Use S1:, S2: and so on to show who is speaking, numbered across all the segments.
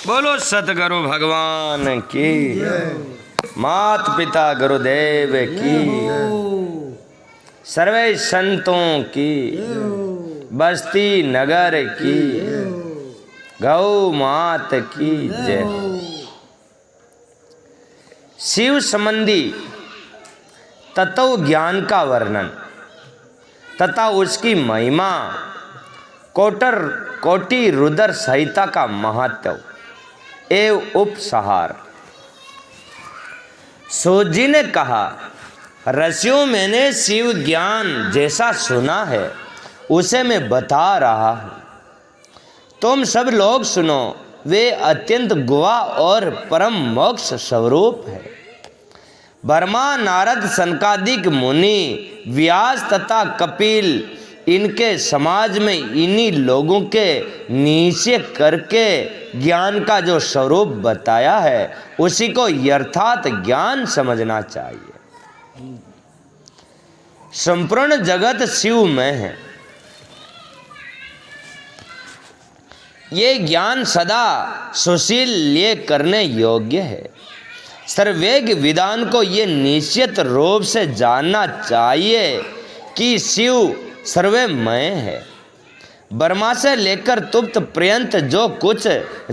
S1: बोलो सतगुरु भगवान की, मात पिता गुरुदेव की, सर्वे संतों की, बस्ती नगर की, गौ मात की जय। शिव संबंधी तत्व ज्ञान का वर्णन तथा उसकी महिमा, कोटि रुद्र संहिता का महत्व एवं उपसंहार। सूजी ने कहा, ऋषियों मैंने शिव ज्ञान जैसा सुना है उसे मैं बता रहा हूँ, तुम सब लोग सुनो। वे अत्यंत गुहा और परम मोक्ष स्वरूप है। ब्रह्मा, नारद, सनकादिक मुनि, व्यास तथा कपिल इनके समाज में इन्हीं लोगों के नीचे करके ज्ञान का जो स्वरूप बताया है उसी को यथार्थ ज्ञान समझना चाहिए। संपूर्ण जगत शिव में है। ये ज्ञान सदा सुशील लिए करने योग्य है। सर्वज्ञ विद्वान को ये निश्चित रूप से जानना चाहिए कि शिव सर्वमय है। ब्रह्मा से लेकर तुप्त पर्यंत जो कुछ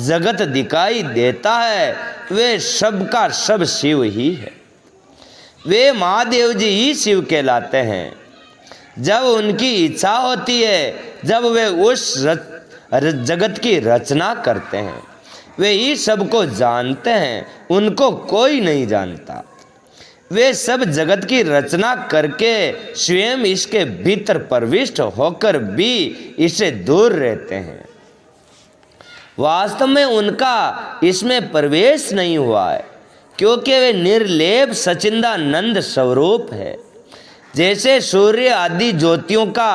S1: जगत दिखाई देता है वे सब का सब शिव ही है। वे महादेव जी ही शिव कहलाते हैं। जब उनकी इच्छा होती है, जब वे उस जगत की रचना करते हैं, वे ही सबको जानते हैं, उनको कोई नहीं जानता। वे सब जगत की रचना करके स्वयं इसके भीतर प्रविष्ट होकर भी इससे दूर रहते हैं। वास्तव में उनका इसमें प्रवेश नहीं हुआ है, क्योंकि वे निर्लेप सच्चिदानंद स्वरूप है। जैसे सूर्य आदि ज्योतियों का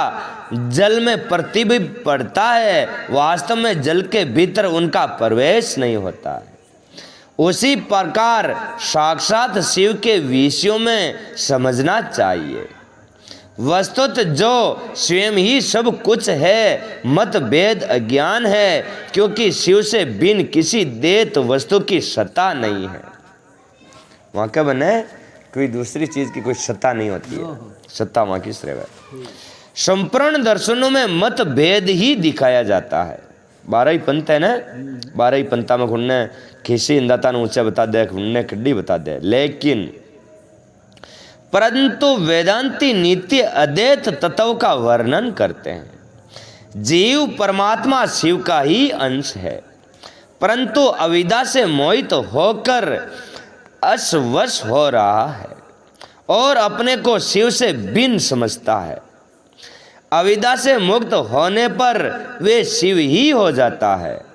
S1: जल में प्रतिबिंब पड़ता है, वास्तव में जल के भीतर उनका प्रवेश नहीं होता है। उसी प्रकार साक्षात शिव के विषयों में समझना चाहिए। वस्तुतः जो स्वयं ही सब कुछ है, मतभेद अज्ञान है, क्योंकि शिव से बिन किसी देत वस्तु की सत्ता नहीं है। वहाँ क्या बने, कोई दूसरी चीज की कोई सत्ता नहीं होती है, सत्ता वहाँ की श्रेय है। संपूर्ण दर्शनों में मतभेद ही दिखाया जाता है। 12 ही पंथ है ना, 12 ही पंथा में खुन्ने किसी इंदाता ने ऊंचा बता दे, खुन्ने कड्डी बता दे, लेकिन परंतु वेदांती नित्य अद्वैत तत्व का वर्णन करते हैं। जीव परमात्मा शिव का ही अंश है, परंतु अविद्या से मोहित होकर असवश हो रहा है और अपने को शिव से भिन्न समझता है। अविद्या से मुक्त होने पर वे शिव ही हो जाता है।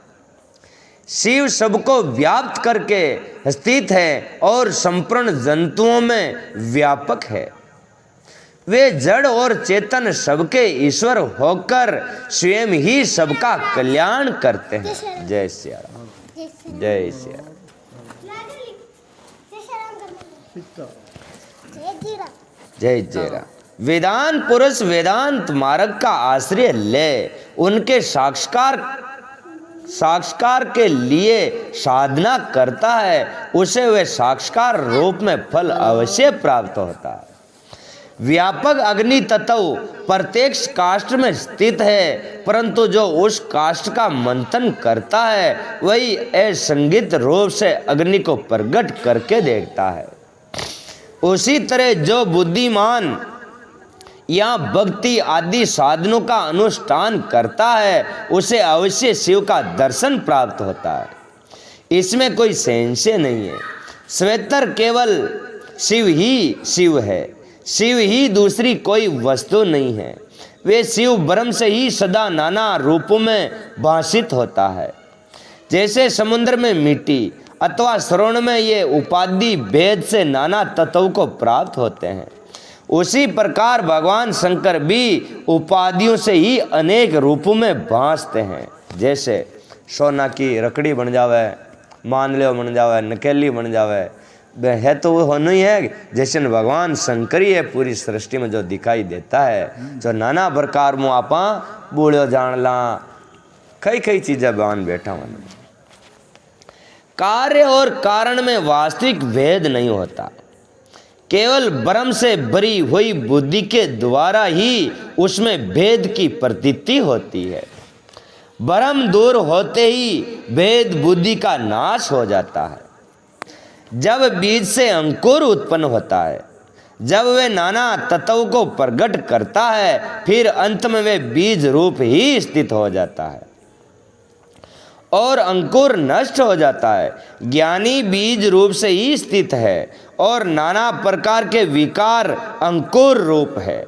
S1: शिव सबको व्याप्त करके स्थित है और संपूर्ण जंतुओं में व्यापक है। वे जड़ और चेतन सबके ईश्वर होकर स्वयं ही सबका कल्याण करते हैं। जय सिया राम, जय सिया राम, जय जय राम। वेदांत पुरुष वेदांत मार्ग का आश्रय ले उनके साक्षात्कार के लिए साधना करता है, उसे वे साक्षात्कार रूप में फल अवश्य प्राप्त होता है। व्यापक अग्नि तत्व प्रत्येक काष्ठ में स्थित है, परंतु जो उस काष्ठ का मंथन करता है वही असंगित रूप से अग्नि को प्रकट करके देखता है। उसी तरह जो बुद्धिमान या भक्ति आदि साधनों का अनुष्ठान करता है उसे अवश्य शिव का दर्शन प्राप्त होता है। इसमें कोई संशय नहीं है। स्वेतर केवल शिव ही शिव है, शिव ही दूसरी कोई वस्तु नहीं है। वे शिव ब्रह्म से ही सदा नाना रूपों में भाषित होता है। जैसे समुद्र में मिट्टी अथवा श्रवण में ये उपाधि भेद से नाना तत्व को प्राप्त होते हैं, उसी प्रकार भगवान शंकर भी उपाधियों से ही अनेक रूपों में भासते हैं। जैसे सोना की रकड़ी बन जावे, मानलेव बन जावे, नकेली बन जावे, है तो वो होना ही है। जैसे भगवान शंकर ही है पूरी सृष्टि में जो दिखाई देता है, जो नाना प्रकार में आपा बूढ़ो जान ला, कई कई चीज़ें भगवान बैठा हुआ। कार्य और कारण में वास्तविक भेद नहीं होता। केवल ब्रह्म से भरी हुई बुद्धि के द्वारा ही उसमें भेद की प्रतीति होती है। ब्रह्म दूर होते ही भेद बुद्धि का नाश हो जाता है। जब बीज से अंकुर उत्पन्न होता है, जब वे नाना तत्वों को प्रकट करता है, फिर अंत में वे बीज रूप ही स्थित हो जाता है और अंकुर नष्ट हो जाता है। ज्ञानी बीज रूप से ही स्थित है और नाना प्रकार के विकार अंकुर रूप है।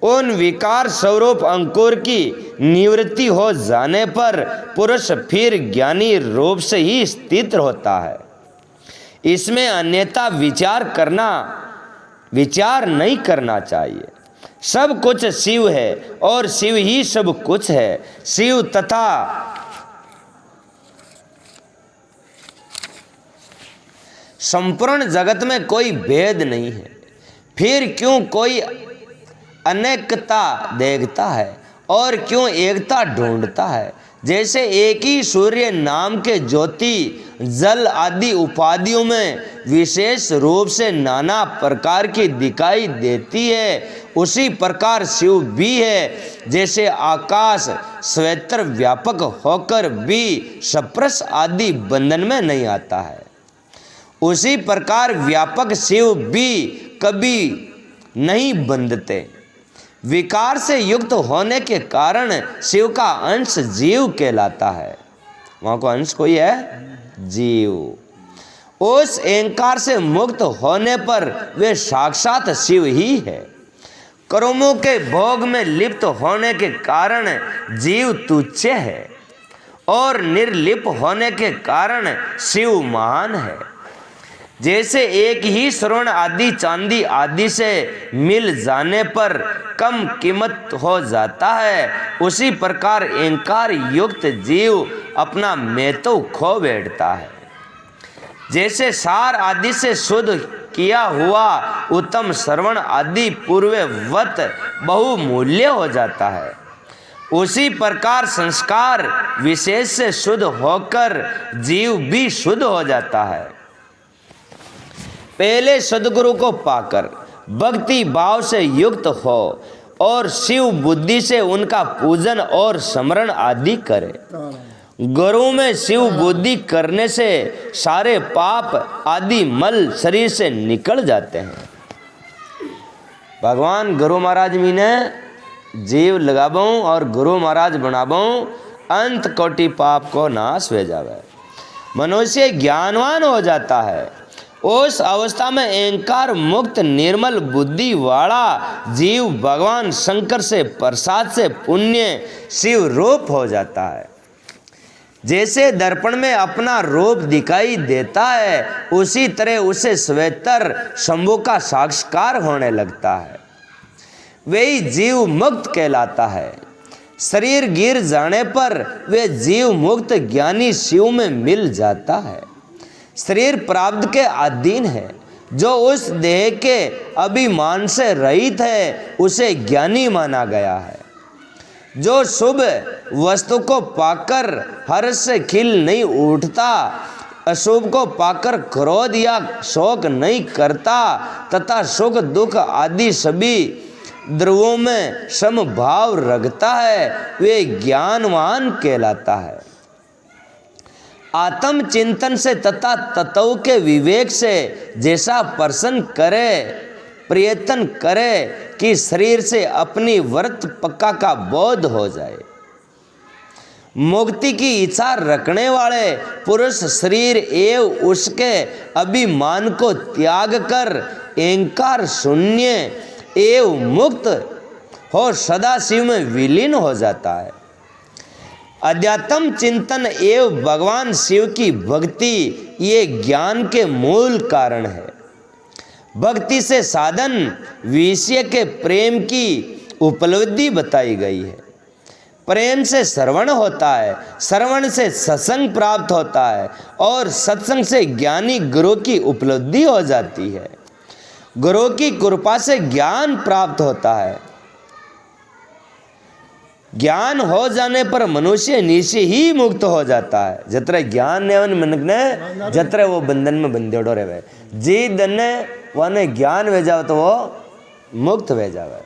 S1: उन विकार स्वरूप अंकुर की निवृत्ति हो जाने पर पुरुष फिर ज्ञानी रूप से ही स्थित होता है। इसमें अन्यथा विचार नहीं करना चाहिए। सब कुछ शिव है और शिव ही सब कुछ है। शिव तथा संपूर्ण जगत में कोई भेद नहीं है। फिर क्यों कोई अनेकता देखता है और क्यों एकता ढूंढता है? जैसे एक ही सूर्य नाम के ज्योति जल आदि उपाधियों में विशेष रूप से नाना प्रकार की दिखाई देती है, उसी प्रकार शिव भी है। जैसे आकाश स्वेतर व्यापक होकर भी सप्रस आदि बंधन में नहीं आता है, उसी प्रकार व्यापक शिव भी कभी नहीं बंधते। विकार से युक्त होने के कारण शिव का अंश जीव कहलाता है। वहाँ को अंश कोई है? जीव। उस अहंकार से मुक्त होने पर वे साक्षात शिव ही है। कर्मों के भोग में लिप्त होने के कारण जीव तुच्छ है और निर्लिप्त होने के कारण शिव महान है। जैसे एक ही स्वर्ण आदि चांदी आदि से मिल जाने पर कम कीमत हो जाता है, उसी प्रकार अहंकार युक्त जीव अपना महत्व खो बैठता है। जैसे सार आदि से शुद्ध किया हुआ उत्तम श्रवण आदि पूर्ववत बहुमूल्य हो जाता है, उसी प्रकार संस्कार विशेष से शुद्ध होकर जीव भी शुद्ध हो जाता है। पहले सद्गुरु को पाकर भक्ति भाव से युक्त हो और शिव बुद्धि से उनका पूजन और स्मरण आदि करे। गुरु में शिव बुद्धि करने से सारे पाप आदि मल शरीर से निकल जाते हैं। भगवान गुरु महाराज मी ने जीव लगाबो और गुरु महाराज बनाबो, अंत कोटि पाप को नाश हो जावे। मनुष्य ज्ञानवान हो जाता है। उस अवस्था में अहंकार मुक्त निर्मल बुद्धि वाला जीव भगवान शंकर से प्रसाद से पुण्य शिव रूप हो जाता है। जैसे दर्पण में अपना रूप दिखाई देता है, उसी तरह उसे स्वेतर शंभु का साक्षात्कार होने लगता है। वही जीव मुक्त कहलाता है। शरीर गिर जाने पर वे जीव मुक्त ज्ञानी शिव में मिल जाता है। शरीर प्रारब्ध के अधीन है। जो उस देह के अभिमान से रहित है, उसे ज्ञानी माना गया है। जो शुभ वस्तु को पाकर हर्ष से खिल नहीं उठता, अशुभ को पाकर क्रोध या शोक नहीं करता तथा सुख दुख आदि सभी द्रव्यों में समभाव रखता है, वे ज्ञानवान कहलाता है। आत्म चिंतन से तथा तत्व के विवेक से जैसा प्रयत्न करे कि शरीर से अपनी वर्त पक्का का बोध हो जाए। मुक्ति की इच्छा रखने वाले पुरुष शरीर एवं उसके अभिमान को त्याग कर अहंकार शून्य एवं मुक्त हो सदा शिव में विलीन हो जाता है। अध्यात्म चिंतन एवं भगवान शिव की भक्ति ये ज्ञान के मूल कारण है। भक्ति से साधन विषय के प्रेम की उपलब्धि बताई गई है। प्रेम से श्रवण होता है, श्रवण से सत्संग प्राप्त होता है और सत्संग से ज्ञानी गुरु की उपलब्धि हो जाती है। गुरु की कृपा से ज्ञान प्राप्त होता है। ज्ञान हो जाने पर मनुष्य निश्चय ही मुक्त हो जाता है। जत्रे ज्ञान ने मनक ने जत्रे वो बंधन में बंधेड़ो रहे। जी दने वाने ज्ञान वे जाओ तो वो मुक्त वे जावे।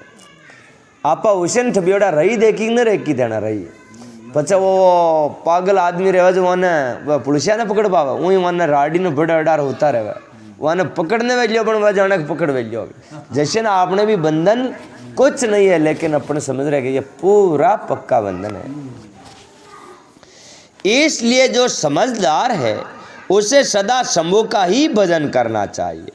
S1: आपा उशन ठबियोड़ा रही देखी न रेकी देना रही पचा वो पागल आदमी रहे जो वह पुलिसिया ने पकड़ पावा वही वहाँ राडी ने बड़ा अडार होता रहे वहाँ पकड़ने वेलियो पण वह जाने पकड़ वेलियो। जैसे ना आपने भी बंधन कुछ नहीं है लेकिन अपने समझ रहे कि ये पूरा पक्का बंधन है। इसलिए जो समझदार है उसे सदा शंभु का ही भजन करना चाहिए।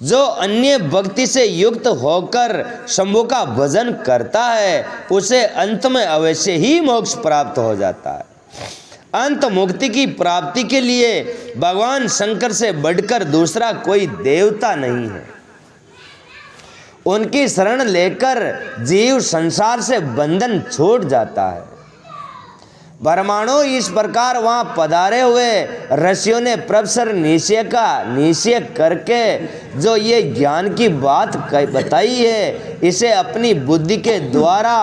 S1: जो अन्य भक्ति से युक्त होकर शंभु का भजन करता है उसे अंत में अवश्य ही मोक्ष प्राप्त हो जाता है। अंत मुक्ति की प्राप्ति के लिए भगवान शंकर से बढ़कर दूसरा कोई देवता नहीं है। उनकी शरण लेकर जीव संसार से बंधन छूट जाता है। ब्रह्मांडों इस प्रकार वहां पधारे हुए ऋषियों ने प्रोफेसर निश्चय का निश्चय करके जो ये ज्ञान की बात बताई है इसे अपनी बुद्धि के द्वारा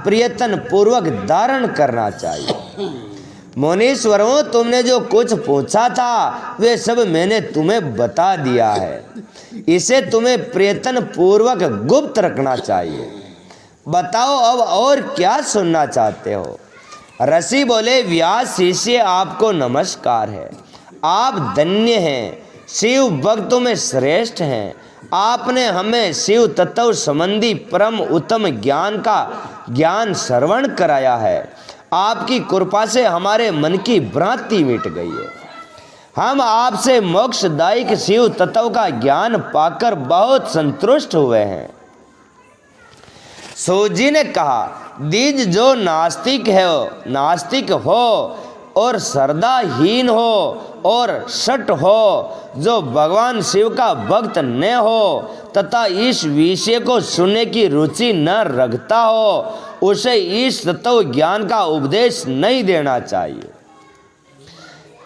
S1: प्रयत्न पूर्वक धारण करना चाहिए। मुनीश्वरों, तुमने जो कुछ पूछा था वे सब मैंने तुम्हें बता दिया है। इसे तुम्हें प्रयत्न पूर्वक गुप्त रखना चाहिए। बताओ अब और क्या सुनना चाहते हो। ऋषि बोले, व्यास शिष्य आपको नमस्कार है। आप धन्य हैं, शिव भक्तों में श्रेष्ठ हैं। आपने हमें शिव तत्व संबंधी परम उत्तम ज्ञान श्रवण कराया है। आपकी कृपा से हमारे मन की भ्रांति मिट गई है। हम आपसे मोक्षदायक शिव तत्व का ज्ञान पाकर बहुत संतुष्ट हुए हैं। सूजी ने कहा, दीज जो नास्तिक हो और श्रद्धाहीन हो और शठ हो, जो भगवान शिव का भक्त न हो तथा इस विषय को सुनने की रुचि न रखता हो, उसे इस तत्व ज्ञान का उपदेश नहीं देना चाहिए।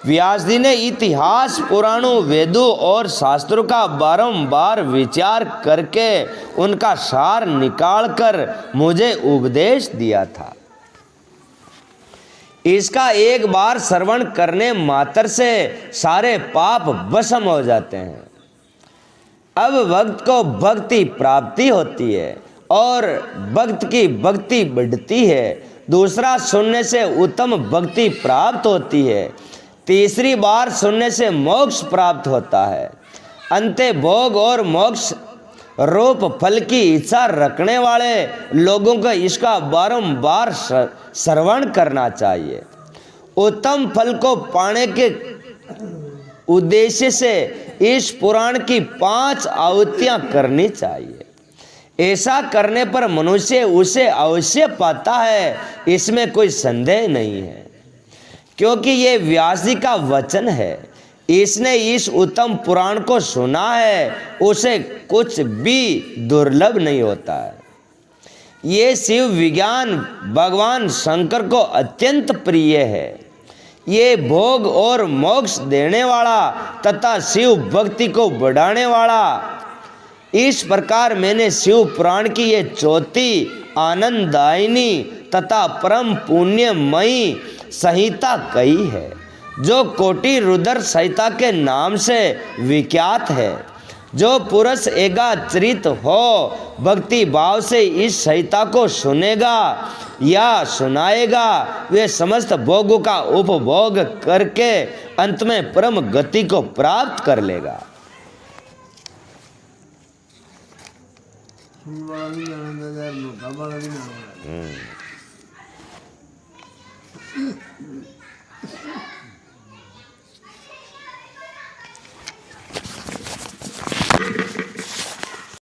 S1: व्यास जी ने इतिहास, पुराणों, वेदों और शास्त्रों का बारंबार विचार करके उनका सार निकालकर मुझे उपदेश दिया था। इसका एक बार श्रवण करने मात्र से सारे पाप भस्म हो जाते हैं। अब भक्त को भक्ति प्राप्ति होती है और भक्त की भक्ति बढ़ती है। दूसरा सुनने से उत्तम भक्ति प्राप्त होती है। तीसरी बार सुनने से मोक्ष प्राप्त होता है। अंते भोग और मोक्ष रूप फल की इच्छा रखने वाले लोगों को इसका बारंबार श्रवण करना चाहिए। उत्तम फल को पाने के उद्देश्य से इस पुराण की 5 आहुतियां करनी चाहिए। ऐसा करने पर मनुष्य उसे अवश्य पाता है, इसमें कोई संदेह नहीं है, क्योंकि ये व्यास जी का वचन है। इसने इस उत्तम पुराण को सुना है, उसे कुछ भी दुर्लभ नहीं होता है। ये शिव विज्ञान भगवान शंकर को अत्यंत प्रिय है। ये भोग और मोक्ष देने वाला तथा शिव भक्ति को बढ़ाने वाला। इस प्रकार मैंने शिव पुराण की ये चौथी आनंददायिनी तथा परम पुण्यमयी संहिता कही है, जो कोटि रुद्र संहिता के नाम से विख्यात है। जो पुरुष एकाचरित हो भक्ति भाव से इस संहिता को सुनेगा या सुनाएगा, वे समस्त भोगों का उपभोग करके अंत में परम गति को प्राप्त कर लेगा।